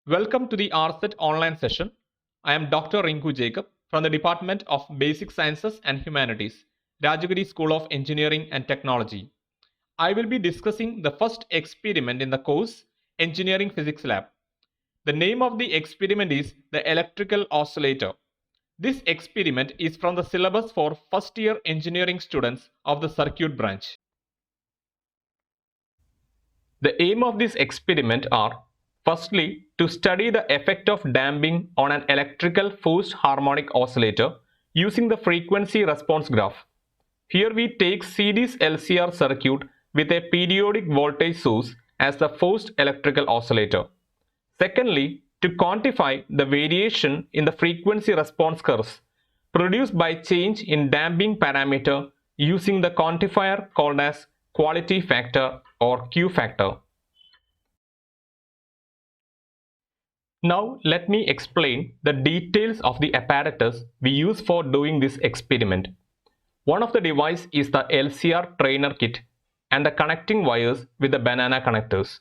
Welcome to the RSET online session. I am Dr. Rinku Jacob from the Department of Basic Sciences and Humanities, Rajagiri School of Engineering and Technology. I will be discussing the first experiment in the course, Engineering Physics Lab. The name of the experiment is the electrical oscillator. This experiment is from the syllabus for first year engineering students of the circuit branch. The aim of this experiment are, firstly, to study the effect of damping on an electrical forced harmonic oscillator using the frequency response graph. Here we take series LCR circuit with a periodic voltage source as the forced electrical oscillator. Secondly, to quantify the variation in the frequency response curves produced by change in damping parameter using the quantifier called as quality factor or Q factor. Now let me explain the details of the apparatus we use for doing this experiment. One of the devices is the LCR trainer kit and the connecting wires with the banana connectors.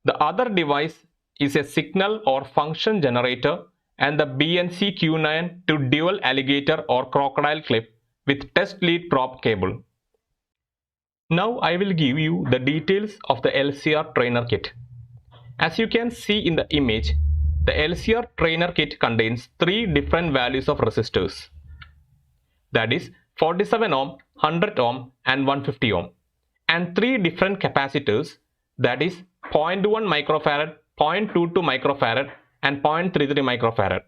The other device is a signal or function generator and the BNC Q9 to dual alligator or crocodile clip with test lead probe cable. Now I will give you the details of the LCR trainer kit. As you can see in the image, the LCR trainer kit contains three different values of resistors. That is 47 ohm, 100 ohm and 150 ohm, and three different capacitors, that is 0.1 microfarad, 0.22 microfarad and 0.33 microfarad,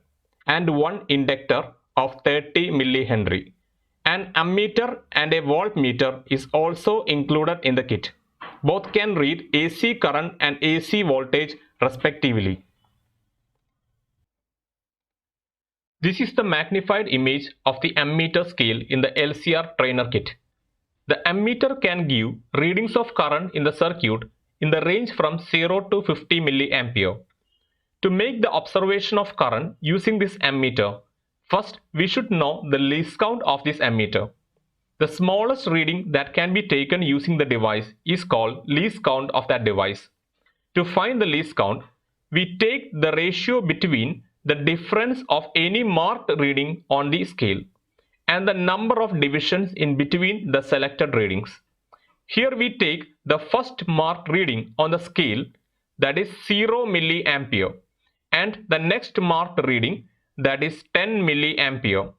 and one inductor of 30 millihenry. An ammeter and a voltmeter is also included in the kit. Both can read AC current and AC voltage respectively. This is the magnified image of the ammeter scale in the LCR trainer kit. The ammeter can give readings of current in the circuit in the range from 0 to 50 milliampere. To make the observation of current using this ammeter, first we should know the least count of this ammeter. The smallest reading that can be taken using the device is called least count of that device. To find the least count, we take the ratio between the difference of any marked reading on the scale and the number of divisions in between the selected readings. Here we take the first marked reading on the scale, that is 0 milliampere, and the next marked reading, that is 10 milliampere.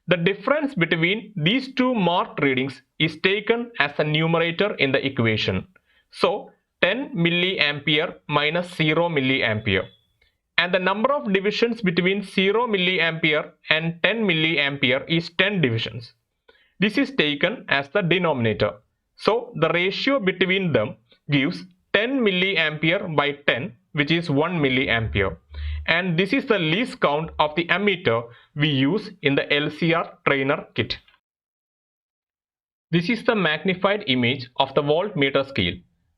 The difference between these two marked readings is taken as a numerator in the equation. So 10 milliampere minus 0 milliampere. And the number of divisions between 0 milliampere and 10 milliampere is 10 divisions. This is taken as the denominator. So the ratio between them gives 10 milliampere by 10, which is 1 milliampere. And this is the least count of the ammeter we use in the LCR trainer kit. This is the magnified image of the voltmeter scale.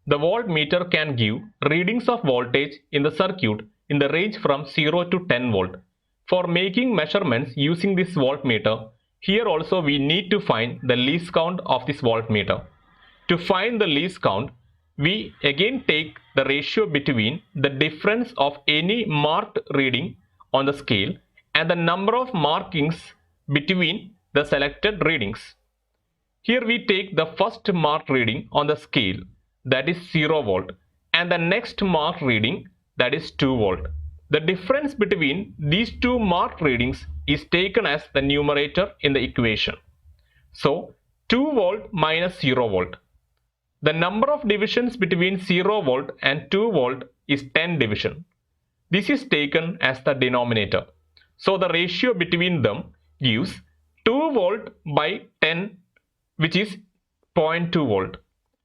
The voltmeter can give readings of voltage in the circuit in the range from 0 to 10 volt. For making measurements using this voltmeter, here also we need to find the least count of this voltmeter. To find the least count, we again take the ratio between the difference of any marked reading on the scale and the number of markings between the selected readings. Here we take the first marked reading on the scale, that is 0 volt, and the next marked reading, that is 2 volt. The difference between these two marked readings is taken as the numerator in the equation. So 2 volt minus 0 volt. The number of divisions between 0 volt and 2 volt is 10 division. This is taken as the denominator. So the ratio between them gives 2 volt by 10, which is 0.2 volt.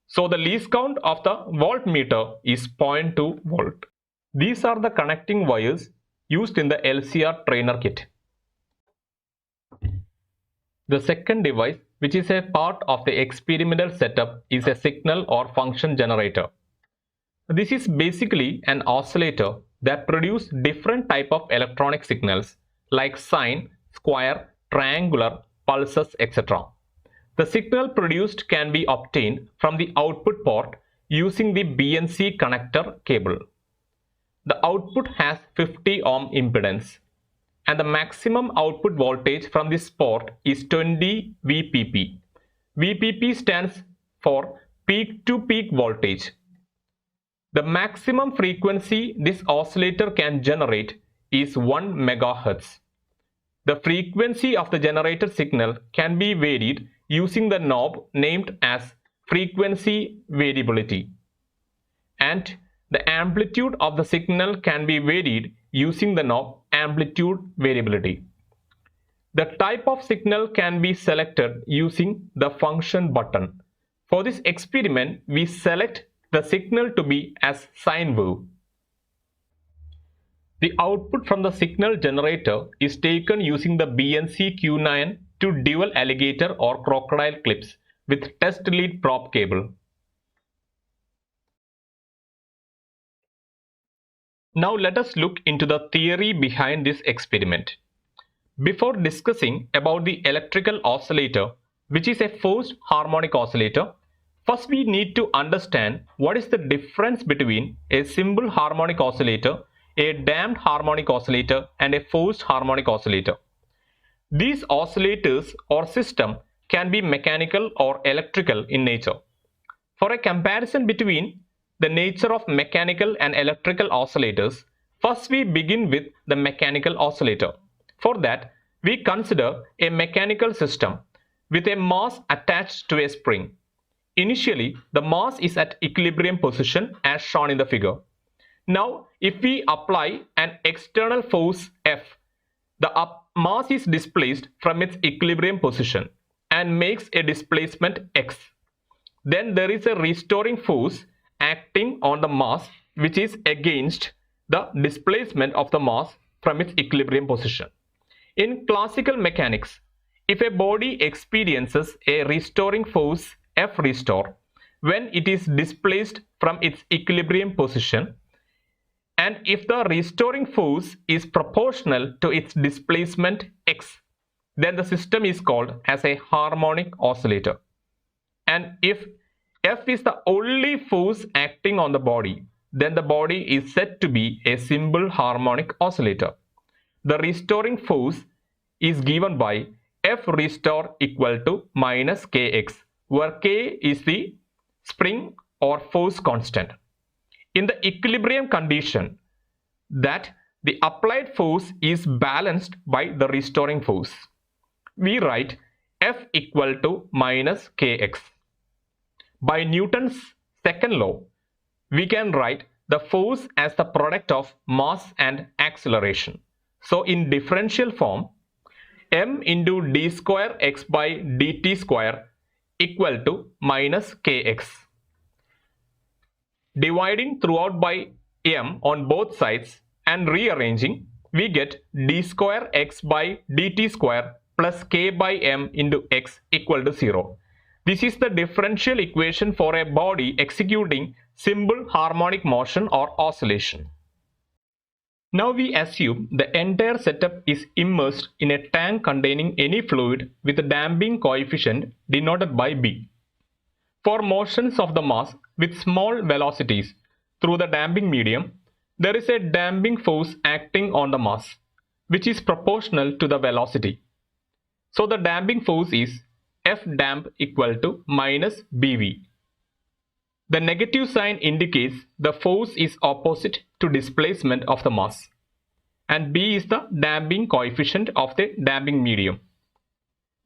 So the least count of the voltmeter is 0.2 volt. These are the connecting wires used in the LCR trainer kit. The second device, which is a part of the experimental setup, is a signal or function generator. This is basically an oscillator that produces different type of electronic signals like sine, square, triangular, pulses, etc. The signal produced can be obtained from the output port using the BNC connector cable. the output has 50 ohm impedance and the maximum output voltage from this port is 20 VPP. VPP stands for peak to peak voltage. The maximum frequency this oscillator can generate is 1 MHz. The frequency of the generated signal can be varied using the knob named as frequency variability. And the amplitude of the signal can be varied using the knob amplitude variability. The type of signal can be selected using the function button. For this experiment, we select the signal to be as sine wave. The output from the signal generator is taken using the BNC Q9 to dual alligator or crocodile clips with test lead probe cable. Now let us look into the theory behind this experiment. Before discussing about the electrical oscillator, which is a forced harmonic oscillator, first we need to understand what is the difference between a simple harmonic oscillator, a damped harmonic oscillator, and a forced harmonic oscillator. These oscillators or system can be mechanical or electrical in nature. For a comparison between the nature of mechanical and electrical oscillators, first we begin with the mechanical oscillator. For that, we consider a mechanical system with a mass attached to a spring. Initially, the mass is at equilibrium position as shown in the figure. Now, if we apply an external force F, the mass is displaced from its equilibrium position and makes a displacement x. Then there is a restoring force acting on the mass which is against the displacement of the mass from its equilibrium position. In classical mechanics, if a body experiences a restoring force F restore when it is displaced from its equilibrium position, and if the restoring force is proportional to its displacement x, then the system is called as a harmonic oscillator. And if F is the only force acting on the body, then the body is said to be a simple harmonic oscillator. The restoring force is given by F restore equal to minus Kx, where K is the spring or force constant. In the equilibrium condition, that the applied force is balanced by the restoring force. We write F equal to minus Kx. By Newton's second law, we can write the force as the product of mass and acceleration. So in differential form, m into d square x by dt square equal to minus kx. Dividing throughout by m on both sides and rearranging, we get d square x by dt square plus k by m into x equal to 0. This is the differential equation for a body executing simple harmonic motion or oscillation. Now we assume the entire setup is immersed in a tank containing any fluid with a damping coefficient denoted by B. For motions of the mass with small velocities through the damping medium, there is a damping force acting on the mass, which is proportional to the velocity. So the damping force is F damp equal to minus BV. The negative sign indicates the force is opposite to displacement of the mass, and B is the damping coefficient of the damping medium.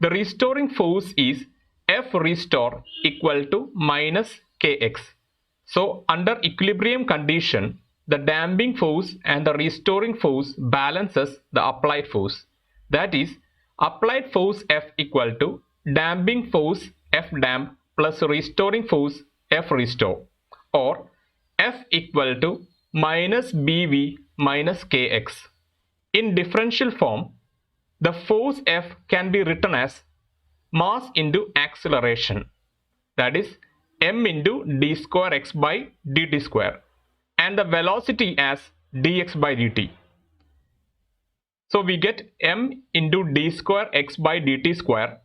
The restoring force is F restore equal to minus Kx. So under equilibrium condition, the damping force and the restoring force balances the applied force. That is, applied force F equal to damping force F damp plus restoring force F restore, or F equal to minus BV minus Kx. In differential form, the force F can be written as mass into acceleration, that is m into d square x by dt square, and the velocity as dx by dt. So we get m into d square x by dt square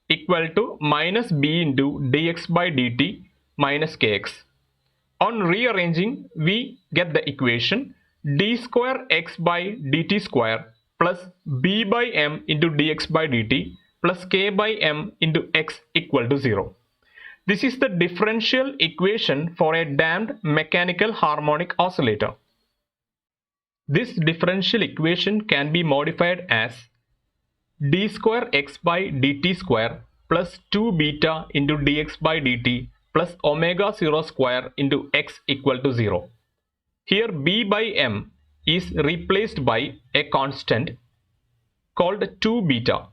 equal to minus b into dx by dt minus kx. On rearranging, we get the equation d square x by dt square plus b by m into dx by dt plus k by m into x equal to 0. This is the differential equation for a damped mechanical harmonic oscillator. This differential equation can be modified as d square x by dt square plus 2 beta into dx by dt plus omega 0 square into x equal to 0. Here b by m is replaced by a constant called 2 beta,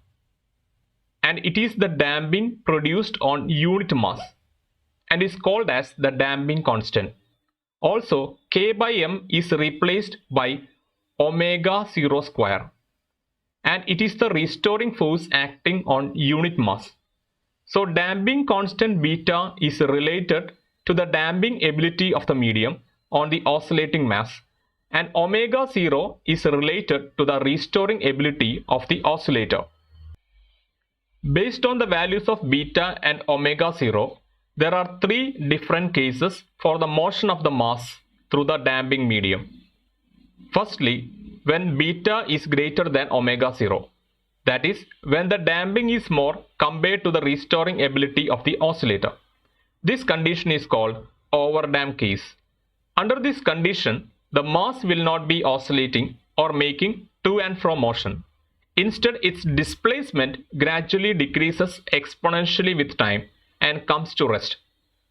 and it is the damping produced on unit mass and is called as the damping constant. Also, k by m is replaced by omega 0 square, and it is the restoring force acting on unit mass. So damping constant beta is related to the damping ability of the medium on the oscillating mass, and omega 0 is related to the restoring ability of the oscillator. Based on the values of beta and omega 0, there are three different cases for the motion of the mass through the damping medium. Firstly, when beta is greater than omega 0, that is, when the damping is more compared to the restoring ability of the oscillator. This condition is called overdamped case. Under this condition, the mass will not be oscillating or making to and fro motion. Instead, its displacement gradually decreases exponentially with time and comes to rest.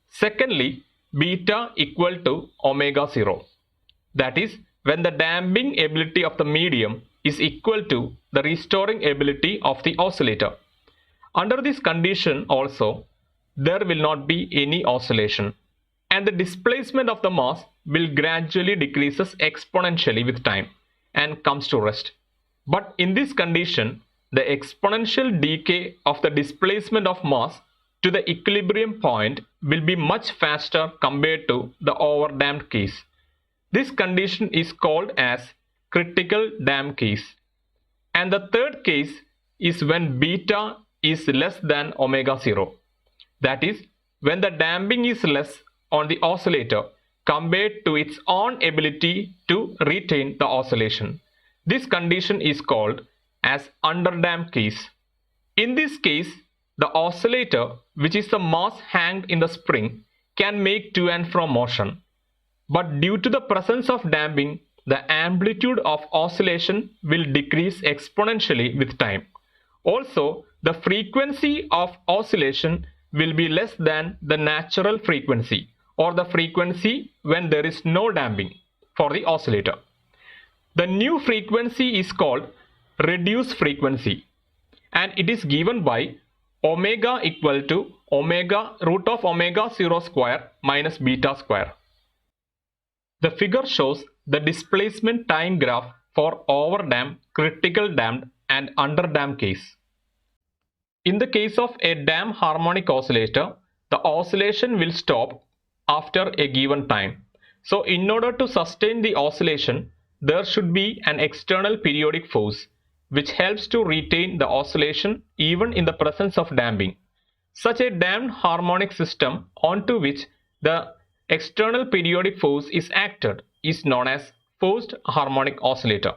Secondly, beta equal to omega 0. That is, when the damping ability of the medium is equal to the restoring ability of the oscillator. Under this condition also, there will not be any oscillation, and the displacement of the mass will gradually decreases exponentially with time and comes to rest. But in this condition, the exponential decay of the displacement of mass to the equilibrium point will be much faster compared to the overdamped case. This condition is called as critical damped case. And the third case is when beta is less than omega 0. That is, when the damping is less on the oscillator compared to its own ability to retain the oscillation. This condition is called as underdamped case. In this case, the oscillator, which is the mass hanged in the spring, can make to and fro motion. But due to the presence of damping, the amplitude of oscillation will decrease exponentially with time. Also, the frequency of oscillation will be less than the natural frequency, or the frequency when there is no damping for the oscillator. The new frequency is called reduced frequency, and it is given by omega equal to root of omega 0 square minus beta square. The figure shows the displacement time graph for overdamped, critical damped and underdamped case. In the case of a damped harmonic oscillator, the oscillation will stop after a given time. So in order to sustain the oscillation, there should be an external periodic force which helps to retain the oscillation even in the presence of damping. Such a damped harmonic system onto which the external periodic force is acted is known as forced harmonic oscillator.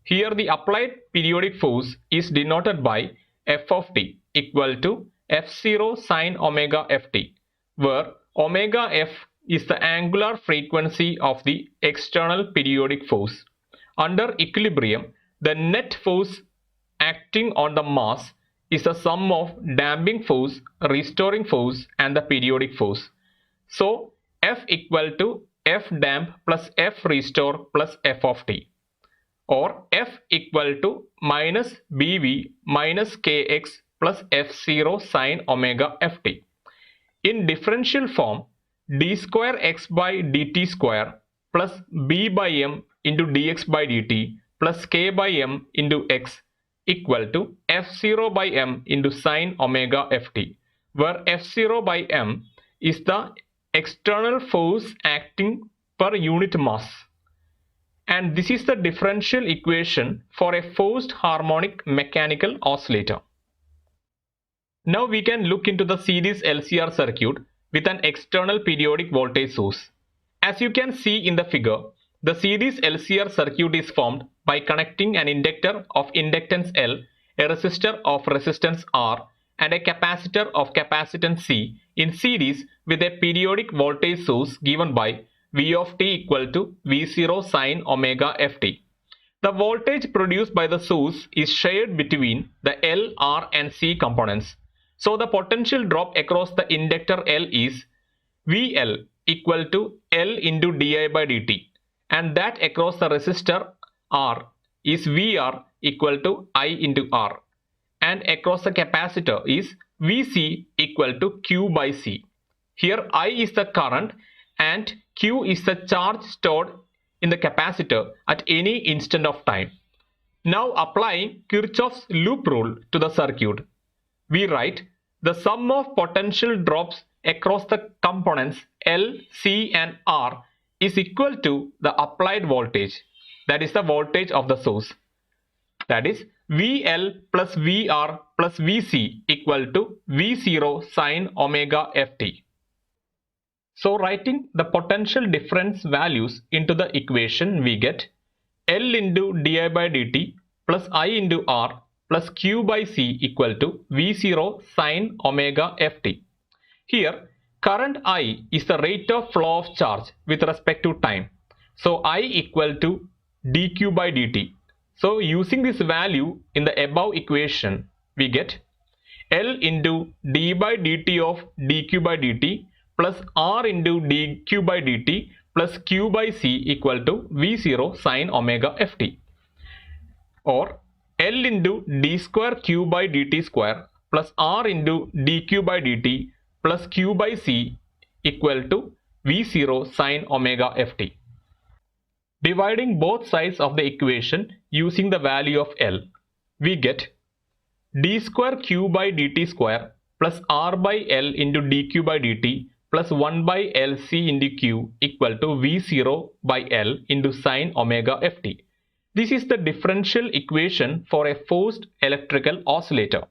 Here the applied periodic force is denoted by f of t equal to f0 sine omega ft, where omega f is the angular frequency of the external periodic force. Under equilibrium, the net force acting on the mass is the sum of damping force, restoring force and the periodic force. So, F equal to F damp plus F restore plus F of t, or F equal to minus BV minus Kx plus F0 sine omega Ft. In differential form, d square x by dt square plus b by m into dx by dt plus k by m into x equal to f0 by m into sine omega ft, where f0 by m is the external force acting per unit mass. And this is the differential equation for a forced harmonic mechanical oscillator. Now we can look into the series LCR circuit with an external periodic voltage source. As you can see in the figure, The series LCR circuit is formed by connecting an inductor of inductance L, a resistor of resistance R, and a capacitor of capacitance C in series with a periodic voltage source given by V of t equal to V0 sine omega ft. The voltage produced by the source is shared between the L, R and C components. So the potential drop across the inductor L is VL equal to L into di by dt, and that across the resistor R is VR equal to I into R, and across the capacitor is Vc equal to Q by C. Here I is the current and Q is the charge stored in the capacitor at any instant of time. Now applying Kirchhoff's loop rule to the circuit, we write the sum of potential drops across the components L, C and R is equal to the applied voltage, that is the voltage of the source, that is VL plus VR plus Vc equal to V0 sine omega ft. So writing the potential difference values into the equation, we get L into di by dt plus I into R plus Q by C equal to V0 sine omega ft. Here current I is the rate of flow of charge with respect to time. So I equal to dq by dt. So using this value in the above equation, we get L into d by dt of dq by dt plus R into dq by dt plus Q by C equal to V0 sine omega ft, or L into d square Q by dt square plus R into dq by dt plus Q by C equal to V0 sine omega ft. Dividing both sides of the equation using the value of L, we get d square Q by dt square plus R by L into dq by dt plus 1 by LC into Q equal to V0 by L into sine omega ft. This is the differential equation for a forced electrical oscillator.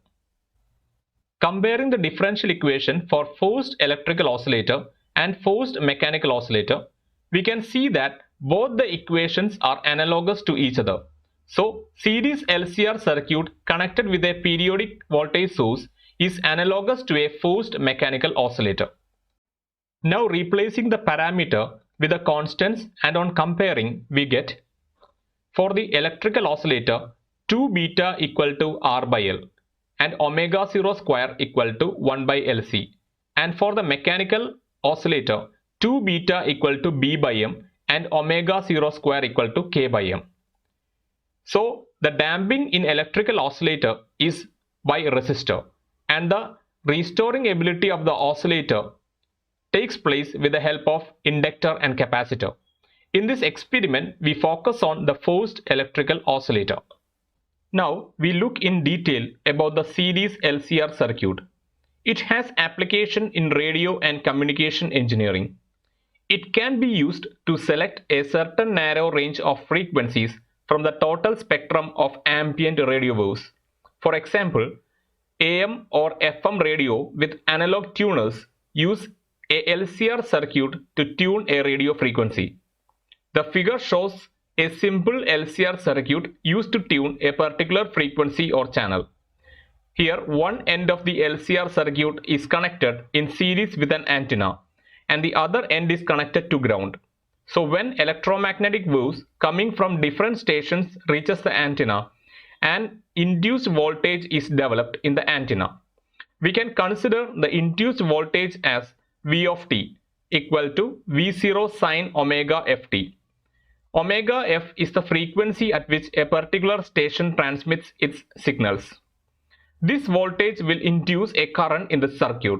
Comparing the differential equation for forced electrical oscillator and forced mechanical oscillator, we can see that both the equations are analogous to each other. So, series LCR circuit connected with a periodic voltage source is analogous to a forced mechanical oscillator. Now replacing the parameter with the constants, and on comparing, we get for the electrical oscillator 2 beta equal to R by L and omega 0 square equal to 1 by LC, and for the mechanical oscillator 2 beta equal to B by M and omega 0 square equal to K by M. So the damping in electrical oscillator is by resistor, and the restoring ability of the oscillator takes place with the help of inductor and capacitor. In this experiment, we focus on the forced electrical oscillator. Now we look in detail about the series LCR circuit. It has application in radio and communication engineering. It can be used to select a certain narrow range of frequencies from the total spectrum of ambient radio waves. For example, AM or FM radio with analog tuners use a LCR circuit to tune a radio frequency. The figure shows a simple LCR circuit used to tune a particular frequency or channel. Here, one end of the LCR circuit is connected in series with an antenna, and the other end is connected to ground. So when electromagnetic waves coming from different stations reaches the antenna, an induced voltage is developed in the antenna. We can consider the induced voltage as V of t equal to V0 sine omega ft. Omega f is the frequency at which a particular station transmits its signals. This voltage will induce a current in the circuit.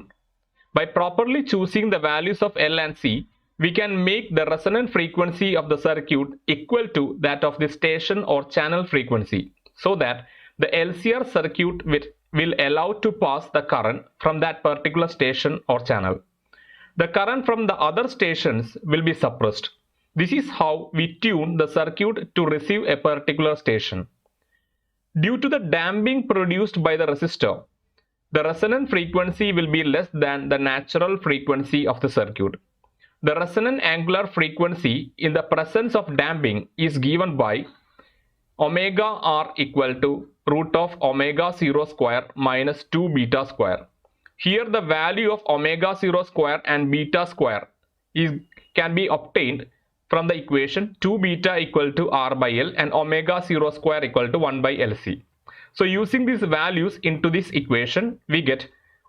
By properly choosing the values of L and C, we can make the resonant frequency of the circuit equal to that of the station or channel frequency, so that the LCR circuit will allow to pass the current from that particular station or channel. The current from the other stations will be suppressed. This is how we tune the circuit to receive a particular station. Due to the damping produced by the resistor, the resonant frequency will be less than the natural frequency of the circuit. the resonant angular frequency in the presence of damping is given by omega r equal to root of omega 0 square minus 2 beta square. Here the value of omega 0 square and beta square can be obtained from the equation 2 beta equal to r by L and omega 0 square equal to 1 by LC. So using these values into this equation, we get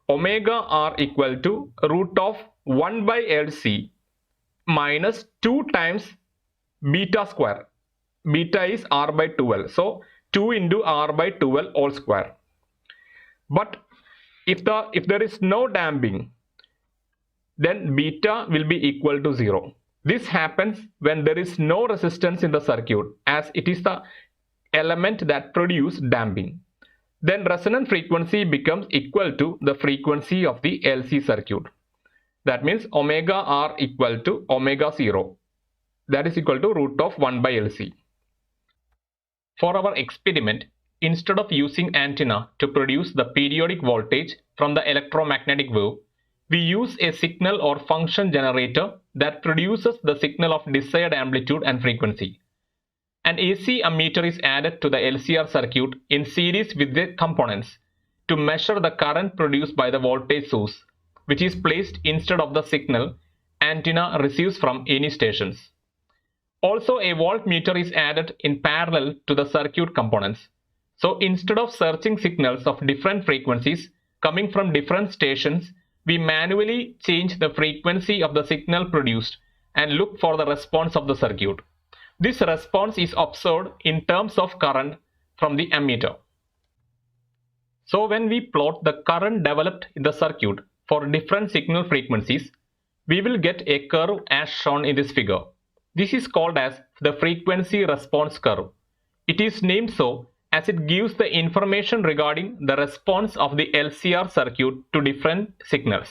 omega r equal to root of 1 by LC minus 2 times beta square. Beta is r by 12. So 2 into r by 12 all square. But if there is no damping, then beta will be equal to 0. This happens when there is no resistance in the circuit, as it is the element that produces damping. Then resonant frequency becomes equal to the frequency of the LC circuit. That means omega r equal to omega 0. That is equal to root of 1 by LC. For our experiment, instead of using antenna to produce the periodic voltage from the electromagnetic wave, we use a signal or function generator that produces the signal of desired amplitude and frequency. An AC ammeter is added to the LCR circuit in series with the components to measure the current produced by the voltage source, which is placed instead of the signal antenna receives from any stations. Also, a voltmeter is added in parallel to the circuit components. So instead of searching signals of different frequencies coming from different stations, we manually change the frequency of the signal produced and look for the response of the circuit. This response is observed in terms of current from the ammeter. So when we plot the current developed in the circuit for different signal frequencies, we will get a curve as shown in this figure. This is called as the frequency response curve. It is named so as it gives the information regarding the response of the LCR circuit to different signals.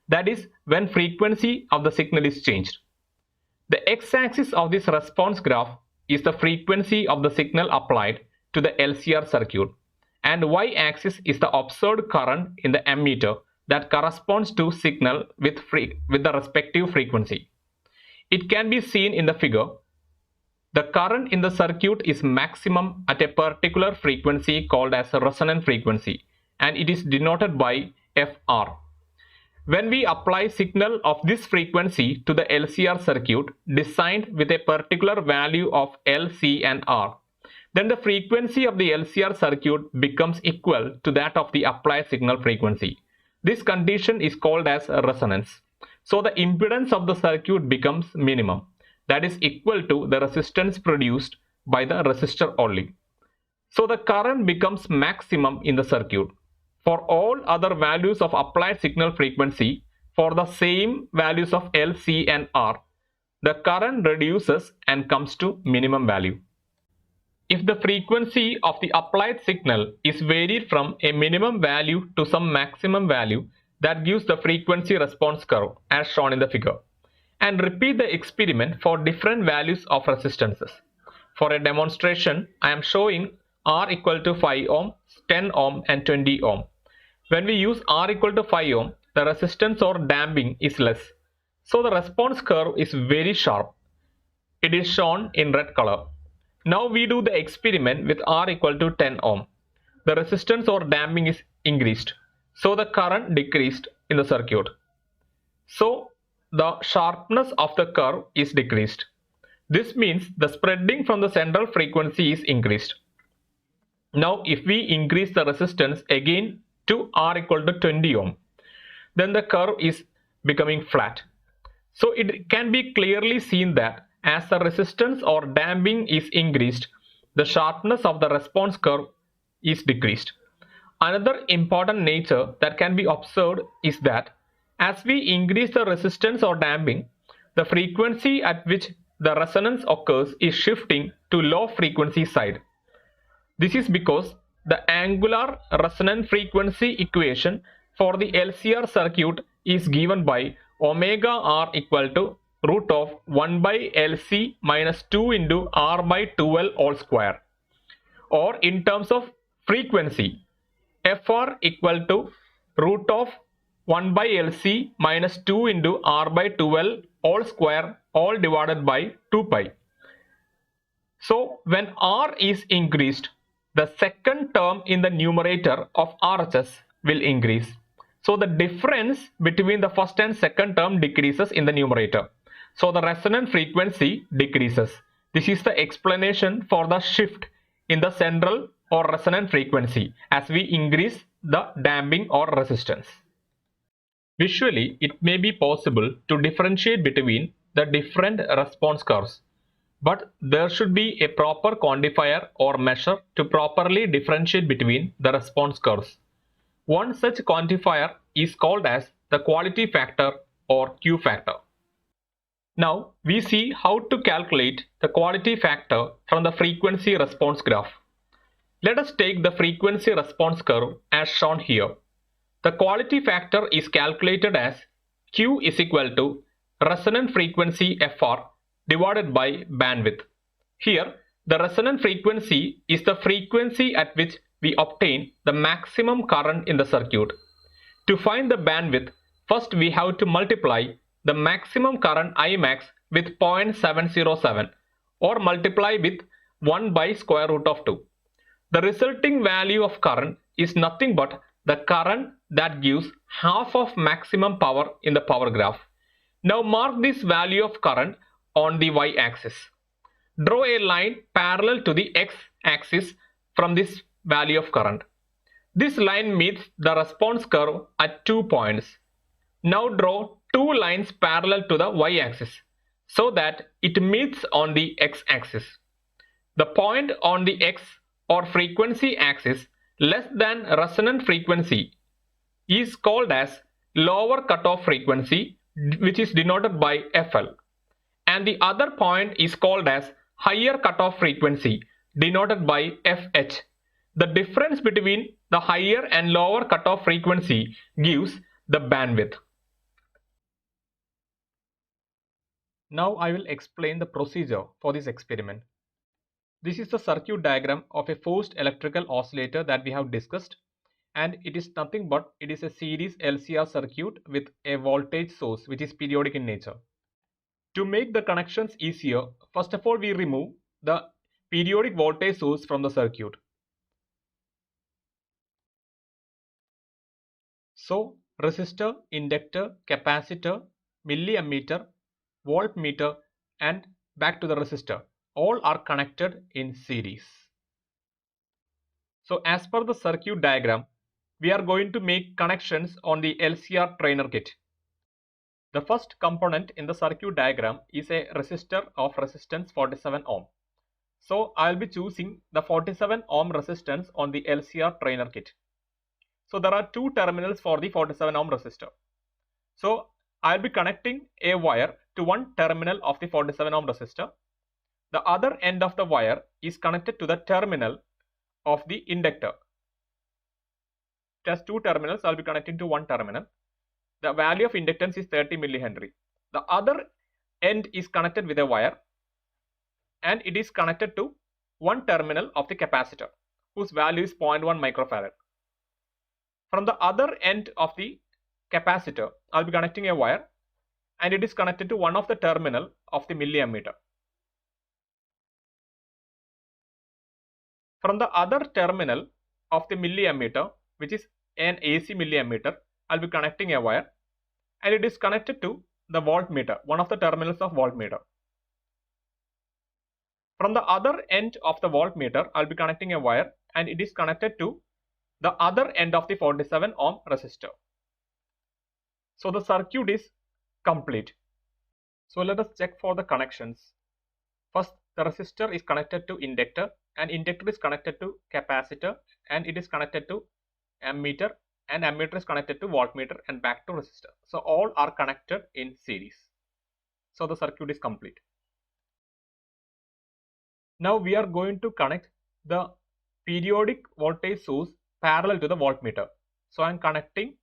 That is, when frequency of the signal is changed. The x-axis of this response graph is the frequency of the signal applied to the LCR circuit, and y-axis is the observed current in the ammeter that corresponds to signal with the respective frequency. It can be seen in the figure. The current in the circuit is maximum at a particular frequency called as a resonant frequency, and it is denoted by Fr. When we apply signal of this frequency to the LCR circuit designed with a particular value of L, C and R, then the frequency of the LCR circuit becomes equal to that of the applied signal frequency. This condition is called as resonance. So the impedance of the circuit becomes minimum, that is equal to the resistance produced by the resistor only. So the current becomes maximum in the circuit. For all other values of applied signal frequency, for the same values of L, C and R, the current reduces and comes to minimum value. If the frequency of the applied signal is varied from a minimum value to some maximum value, that gives the frequency response curve as shown in the figure. And repeat the experiment for different values of resistances. For a demonstration, I am showing R equal to 5 ohm, 10 ohm and 20 ohm. When we use R equal to 5 ohm, the resistance or damping is less. So the response curve is very sharp. It is shown in red color. Now we do the experiment with R equal to 10 ohm. The resistance or damping is increased. So the current decreased in the circuit. So the sharpness of the curve is decreased. This means the spreading from the central frequency is increased. Now if we increase the resistance again to R equal to 20 ohm, then the curve is becoming flat. So it can be clearly seen that as the resistance or damping is increased, the sharpness of the response curve is decreased. Another important nature that can be observed is that as we increase the resistance or damping, the frequency at which the resonance occurs is shifting to low frequency side. This is because the angular resonant frequency equation for the LCR circuit is given by omega r equal to root of 1 by LC minus 2 into r by 12 all square. Or in terms of frequency, Fr equal to root of 1 by LC minus 2 into R by 12 all square all divided by 2 pi. So when R is increased, the second term in the numerator of RHS will increase. So the difference between the first and second term decreases in the numerator. So the resonant frequency decreases. This is the explanation for the shift in the central or resonant frequency as we increase the damping or resistance. Visually, it may be possible to differentiate between the different response curves, but there should be a proper quantifier or measure to properly differentiate between the response curves. One such quantifier is called as the quality factor or Q factor. Now we see how to calculate the quality factor from the frequency response graph. Let us take the frequency response curve as shown here. The quality factor is calculated as Q is equal to resonant frequency Fr divided by bandwidth. Here, the resonant frequency is the frequency at which we obtain the maximum current in the circuit. To find the bandwidth, first we have to multiply the maximum current Imax with 0.707 or multiply with 1 by square root of 2. The resulting value of current is nothing but the current that gives half of maximum power in the power graph. Now mark this value of current on the y-axis. Draw a line parallel to the x-axis from this value of current. This line meets the response curve at 2 points. Now draw two lines parallel to the y-axis so that it meets on the x-axis. The point on the x or frequency axis less than resonant frequency is called as lower cutoff frequency, which is denoted by FL, and the other point is called as higher cutoff frequency, denoted by FH. The difference between the higher and lower cutoff frequency gives the bandwidth. Now I will explain the procedure for this experiment. This is the circuit diagram of a forced electrical oscillator that we have discussed, and it is nothing but it is a series LCR circuit with a voltage source which is periodic in nature. To make the connections easier, first of all we remove the periodic voltage source from the circuit. So resistor, inductor, capacitor, milliammeter, voltmeter and back to the resistor, all are connected in series. So as per the circuit diagram, we are going to make connections on the LCR trainer kit. The first component in the circuit diagram is a resistor of resistance 47 ohm. So I'll be choosing the 47 ohm resistance on the LCR trainer kit. So there are two terminals for the 47 ohm resistor. So I'll be connecting a wire to one terminal of the 47 ohm resistor. The other end of the wire is connected to the terminal of the inductor. It has two terminals. I'll be connecting to one terminal. The value of inductance is 30 millihenry. The other end is connected with a wire and it is connected to one terminal of the capacitor whose value is 0.1 microfarad. From the other end of the capacitor, I'll be connecting a wire and it is connected to one of the terminal of the milliammeter. From the other terminal of the milliammeter, which is an AC milliammeter, I'll be connecting a wire and it is connected to the voltmeter, one of the terminals of voltmeter. From the other end of the voltmeter, I'll be connecting a wire and it is connected to the other end of the 47 ohm resistor. So the circuit is complete. So let us check for the connections. First, the resistor is connected to inductor and inductor is connected to capacitor and it is connected to ammeter and ammeter is connected to voltmeter and back to resistor. So all are connected in series. So the circuit is complete. Now we are going to connect the periodic voltage source parallel to the voltmeter. So I am connecting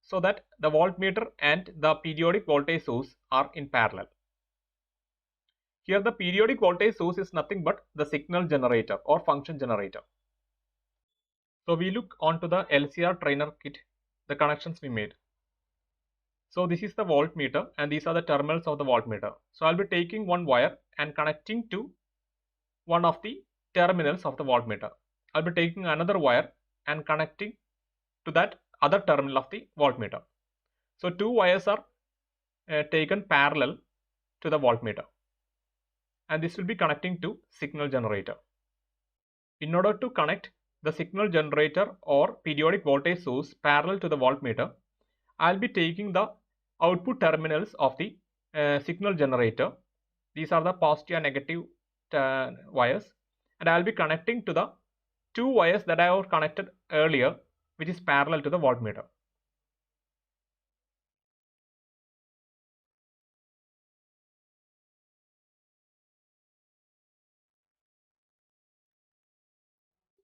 so that the voltmeter and the periodic voltage source are in parallel. Here the periodic voltage source is nothing but the signal generator or function generator. So we look onto the LCR trainer kit. the connections we made. So this is the voltmeter and these are the terminals of the voltmeter. So I'll be taking one wire and connecting to one of the terminals of the voltmeter. I'll be taking another wire and connecting to that other terminal of the voltmeter. So two wires are taken parallel to the voltmeter, and this will be connecting to signal generator. In order to connect the signal generator or periodic voltage source parallel to the voltmeter, I'll be taking the output terminals of the signal generator. These are the positive and negative wires, and I'll be connecting to the two wires that I have connected earlier, which is parallel to the voltmeter.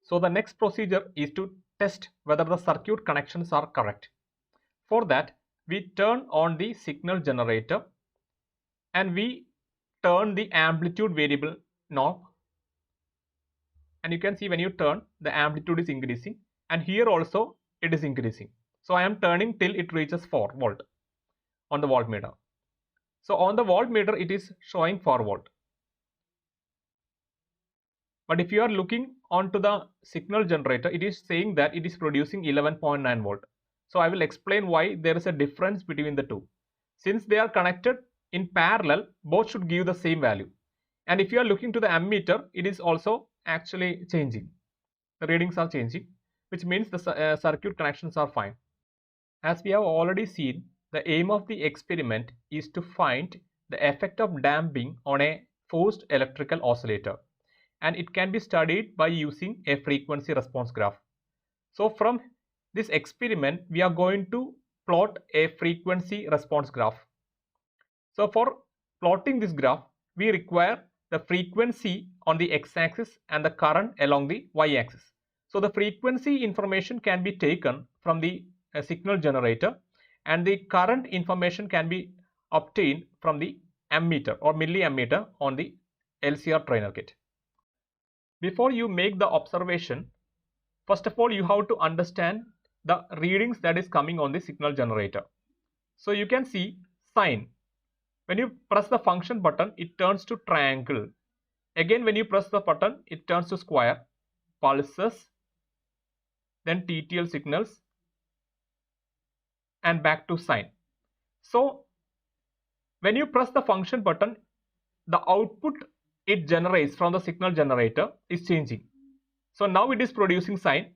So the next procedure is to test whether the circuit connections are correct. For that, we turn on the signal generator and we turn the amplitude variable knob, and you can see when you turn, the amplitude is increasing, and here also it is increasing. So I am turning till it reaches 4 volt on the voltmeter. So on the voltmeter it is showing 4 volt. But if you are looking onto the signal generator, it is saying that it is producing 11.9 volt. So I will explain why there is a difference between the two. Since they are connected in parallel, both should give the same value. And if you are looking to the ammeter, it is also actually changing. The readings are changing, which means the circuit connections are fine. As we have already seen, the aim of the experiment is to find the effect of damping on a forced electrical oscillator, and it can be studied by using a frequency response graph. So from this experiment, we are going to plot a frequency response graph. So for plotting this graph, we require the frequency on the x-axis and the current along the y-axis. So the frequency information can be taken from the signal generator, and the current information can be obtained from the ammeter or milliammeter on the LCR trainer kit. Before you make the observation, first of all you have to understand the readings that is coming on the signal generator. So you can see sine. When you press the function button, it turns to triangle. Again, when you press the button, it turns to square, pulses, then TTL signals, and back to sine. So when you press the function button, the output it generates from the signal generator is changing. So now it is producing sine.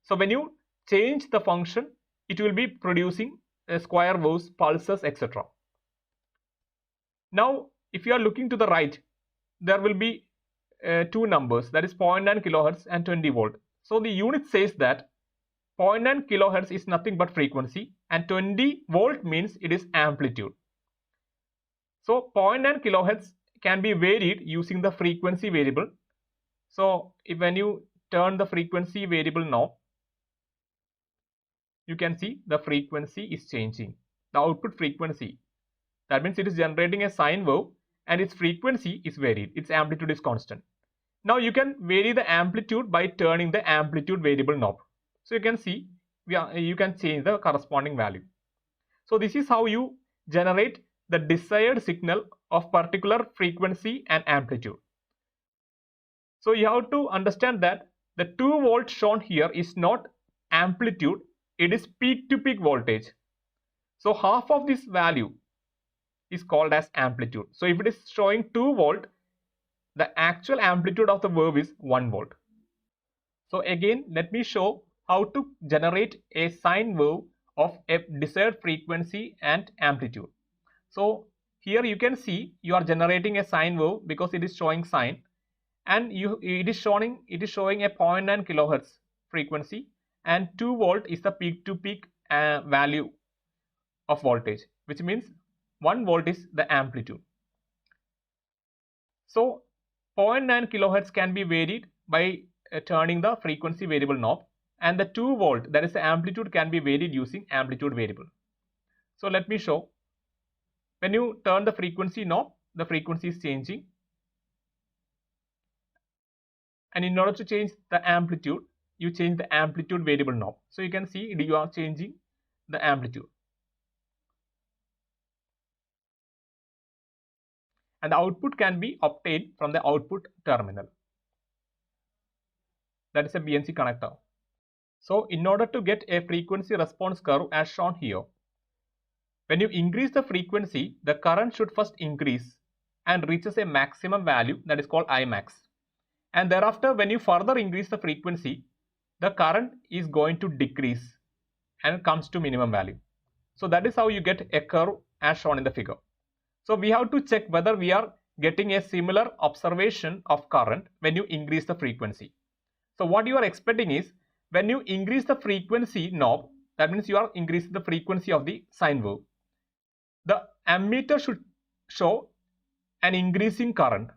So when you change the function, it will be producing square waves, pulses, etc. Now if you are looking to the right, there will be two numbers, that is 0.9 kilohertz and 20 volt. So the unit says that 0.9 kilohertz is nothing but frequency and 20 volt means it is amplitude. So 0.9 kilohertz can be varied using the frequency variable. So when you turn the frequency variable knob, you can see the frequency is changing, the output frequency. That means it is generating a sine wave and its frequency is varied, its amplitude is constant. Now you can vary the amplitude by turning the amplitude variable knob. So you can see you can change the corresponding value. So this is how you generate the desired signal of particular frequency and amplitude. So you have to understand that the 2 volt shown here is not amplitude, it is peak to peak voltage. So half of this value is called as amplitude. So if it is showing 2 volt, the actual amplitude of the wave is 1 volt. So again, let me show how to generate a sine wave of a desired frequency and amplitude. So here you can see you are generating a sine wave because it is showing sine, and it is showing a 0.9 kilohertz frequency, and 2 volt is the peak to peak value of voltage, which means 1 volt is the amplitude. So 0.9 kilohertz can be varied by turning the frequency variable knob, and the 2 volt, that is the amplitude, can be varied using amplitude variable. So let me show. When you turn the frequency knob, the frequency is changing, and in order to change the amplitude, you change the amplitude variable knob. So you can see you are changing the amplitude. And the output can be obtained from the output terminal. That is a BNC connector. So in order to get a frequency response curve as shown here, when you increase the frequency, the current should first increase and reaches a maximum value that is called Imax. And thereafter, when you further increase the frequency, the current is going to decrease and comes to minimum value. So that is how you get a curve as shown in the figure. So we have to check whether we are getting a similar observation of current when you increase the frequency. So what you are expecting is when you increase the frequency knob, that means you are increasing the frequency of the sine wave. The ammeter should show an increasing current,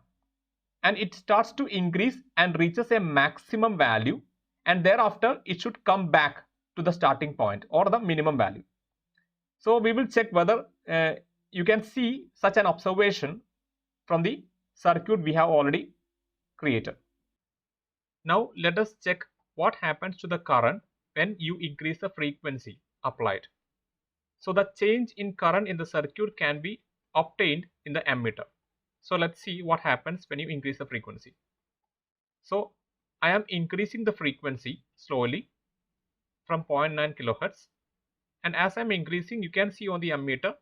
and it starts to increase and reaches a maximum value, and thereafter it should come back to the starting point or the minimum value. So we will check whether you can see such an observation from the circuit we have already created. Now let us check what happens to the current when you increase the frequency applied. So the change in current in the circuit can be obtained in the ammeter. So let's see what happens when you increase the frequency. So I am increasing the frequency slowly from 0.9 kilohertz, and as I'm increasing, you can see on the ammeter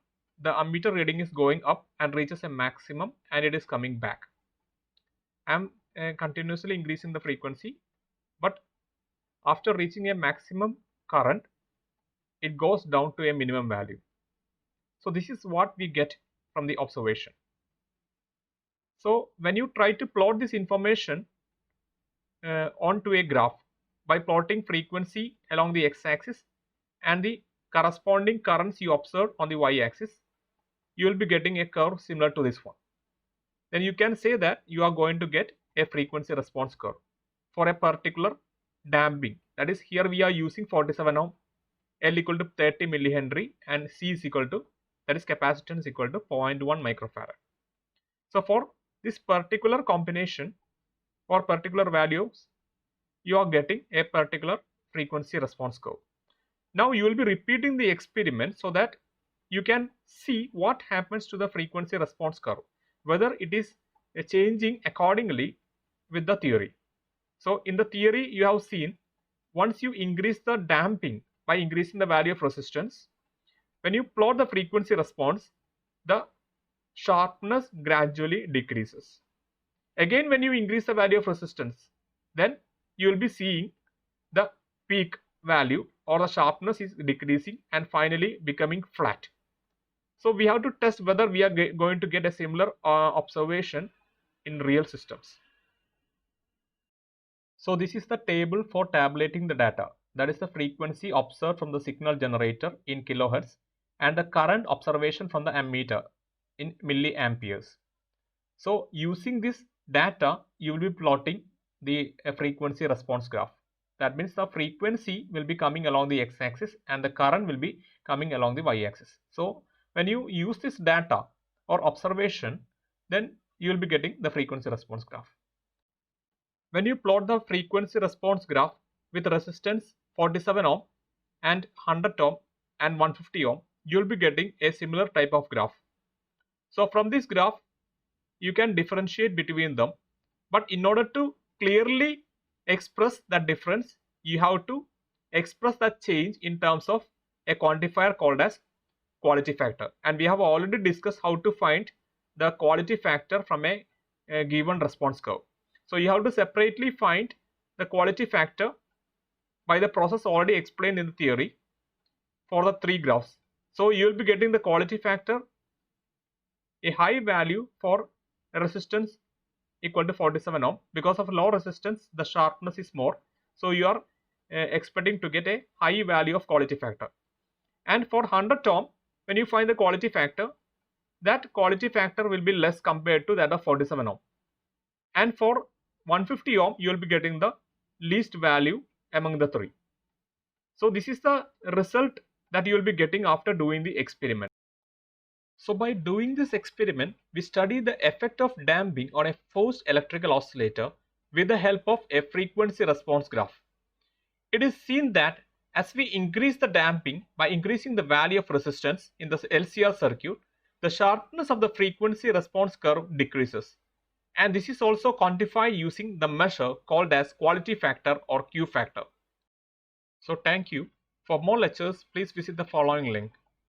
reading is going up and reaches a maximum, and it is coming back. I'm continuously increasing the frequency, but after reaching a maximum current, it goes down to a minimum value. So this is what we get from the observation. So when you try to plot this information onto a graph by plotting frequency along the x-axis and the corresponding currents you observe on the y-axis, you will be getting a curve similar to this one. Then you can say that you are going to get a frequency response curve for a particular damping. That is, here we are using 47 ohm, L equal to 30 millihenry, and C is equal to, that is capacitance equal to 0.1 microfarad. So for this particular combination for particular values, you are getting a particular frequency response curve. Now you will be repeating the experiment so that you can see what happens to the frequency response curve, whether it is changing accordingly with the theory. So in the theory you have seen, once you increase the damping by increasing the value of resistance, when you plot the frequency response, the sharpness gradually decreases. Again, when you increase the value of resistance, then you will be seeing the peak value or the sharpness is decreasing and finally becoming flat. So we have to test whether we are going to get a similar observation in real systems. So this is the table for tabulating the data. That is the frequency observed from the signal generator in kilohertz and the current observation from the ammeter in milliamperes. So using this data, you will be plotting the frequency response graph. That means the frequency will be coming along the x-axis and the current will be coming along the y-axis. So when you use this data or observation, then you will be getting the frequency response graph. When you plot the frequency response graph with resistance 47 ohm and 100 ohm and 150 ohm, you will be getting a similar type of graph. So from this graph, you can differentiate between them, but in order to clearly express the difference, you have to express the change in terms of a quantifier called as quality factor, and we have already discussed how to find the quality factor from a given response curve. So you have to separately find the quality factor by the process already explained in the theory for the three graphs. So you will be getting the quality factor, a high value for resistance equal to 47 ohm. Because of low resistance, the sharpness is more, so you are expecting to get a high value of quality factor. And for 100 ohm, when you find the quality factor, that quality factor will be less compared to that of 47 ohm. And for 150 ohm, you will be getting the least value among the three. So this is the result that you will be getting after doing the experiment. So by doing this experiment, we study the effect of damping on a forced electrical oscillator with the help of a frequency response graph. It is seen that As we increase the damping by increasing the value of resistance in the LCR circuit, the sharpness of the frequency response curve decreases. And this is also quantified using the measure called as quality factor or Q factor. So thank you. For more lectures, please visit the following link.